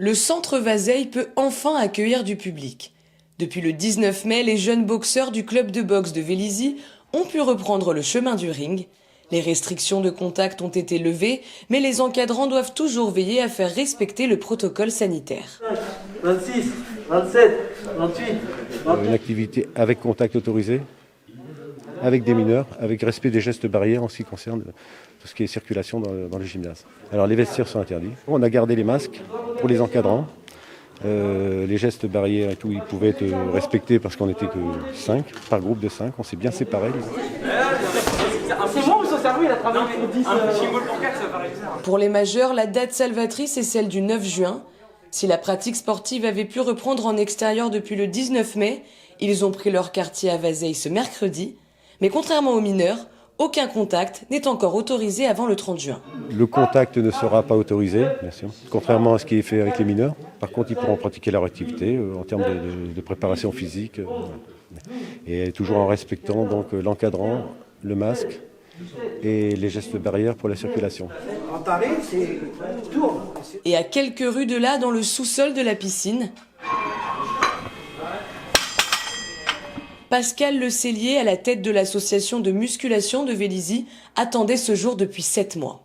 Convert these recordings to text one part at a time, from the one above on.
Le centre Vazeille peut enfin accueillir du public. Depuis le 19 mai, les jeunes boxeurs du club de boxe de Vélizy ont pu reprendre le chemin du ring. Les restrictions de contact ont été levées, mais les encadrants doivent toujours veiller à faire respecter le protocole sanitaire. 26, 27, 28, 29. Une activité avec contact autorisé, avec des mineurs, avec respect des gestes barrières en ce qui concerne tout ce qui est circulation dans le gymnase. Alors les vestiaires sont interdits. On a gardé les masques pour les encadrants. Les gestes barrières et tout, ils pouvaient être respectés parce qu'on n'était que 5, par groupe de 5. On s'est bien séparés. C'est moi ou son cerveau, il a travaillé pour 10 Pour les majeurs, la date salvatrice est celle du 9 juin. Si la pratique sportive avait pu reprendre en extérieur depuis le 19 mai, ils ont pris leur quartier à Vazeille ce mercredi. Mais contrairement aux mineurs, aucun contact n'est encore autorisé avant le 30 juin. Le contact ne sera pas autorisé, bien sûr, contrairement à ce qui est fait avec les mineurs. Par contre, ils pourront pratiquer leur activité en termes de préparation physique. Et toujours en respectant donc l'encadrant, le masque et les gestes barrières pour la circulation. Et à quelques rues de là, dans le sous-sol de la piscine, Pascal Le Cellier, à la tête de l'association de musculation de Vélizy, attendait ce jour depuis 7 mois.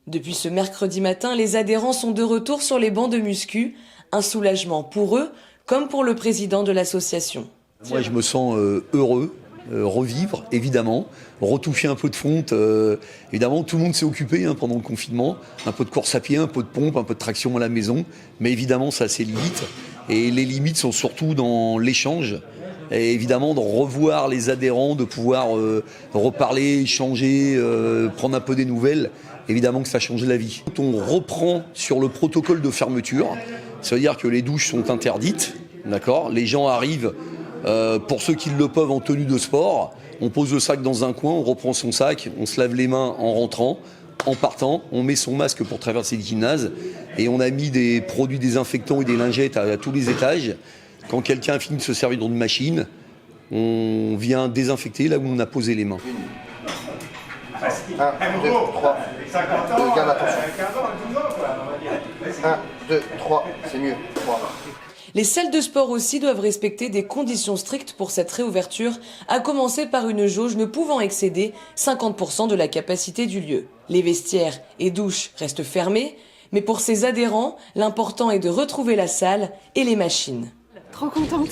Depuis ce mercredi matin, les adhérents sont de retour sur les bancs de muscu. Un soulagement pour eux, comme pour le président de l'association. Moi, je me sens heureux, revivre, évidemment, retoucher un peu de fonte. Évidemment, tout le monde s'est occupé pendant le confinement. Un peu de course à pied, un peu de pompe, un peu de traction à la maison. Mais évidemment, ça a ses limites. Et les limites sont surtout dans l'échange. Et évidemment, de revoir les adhérents, de pouvoir reparler, échanger, prendre un peu des nouvelles, évidemment que ça change la vie. Quand on reprend sur le protocole de fermeture, ça veut dire que les douches sont interdites, d'accord ? Les gens arrivent, pour ceux qui le peuvent, en tenue de sport. On pose le sac dans un coin, on reprend son sac, on se lave les mains en rentrant, en partant, on met son masque pour traverser le gymnase et on a mis des produits désinfectants et des lingettes à tous les étages. Quand quelqu'un a fini de se servir d'une machine, on vient désinfecter là où on a posé les mains. 1, 2, 3. Garde attention. 1, 2, 3. C'est mieux. 3. Les salles de sport aussi doivent respecter des conditions strictes pour cette réouverture, à commencer par une jauge ne pouvant excéder 50% de la capacité du lieu. Les vestiaires et douches restent fermés, mais pour ces adhérents, l'important est de retrouver la salle et les machines. Trop contente,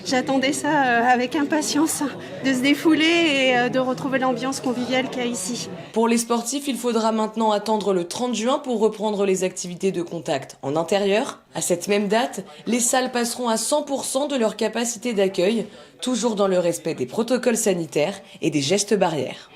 j'attendais ça avec impatience, de se défouler et de retrouver l'ambiance conviviale qu'il y a ici. Pour les sportifs, il faudra maintenant attendre le 30 juin pour reprendre les activités de contact en intérieur. À cette même date, les salles passeront à 100% de leur capacité d'accueil, toujours dans le respect des protocoles sanitaires et des gestes barrières.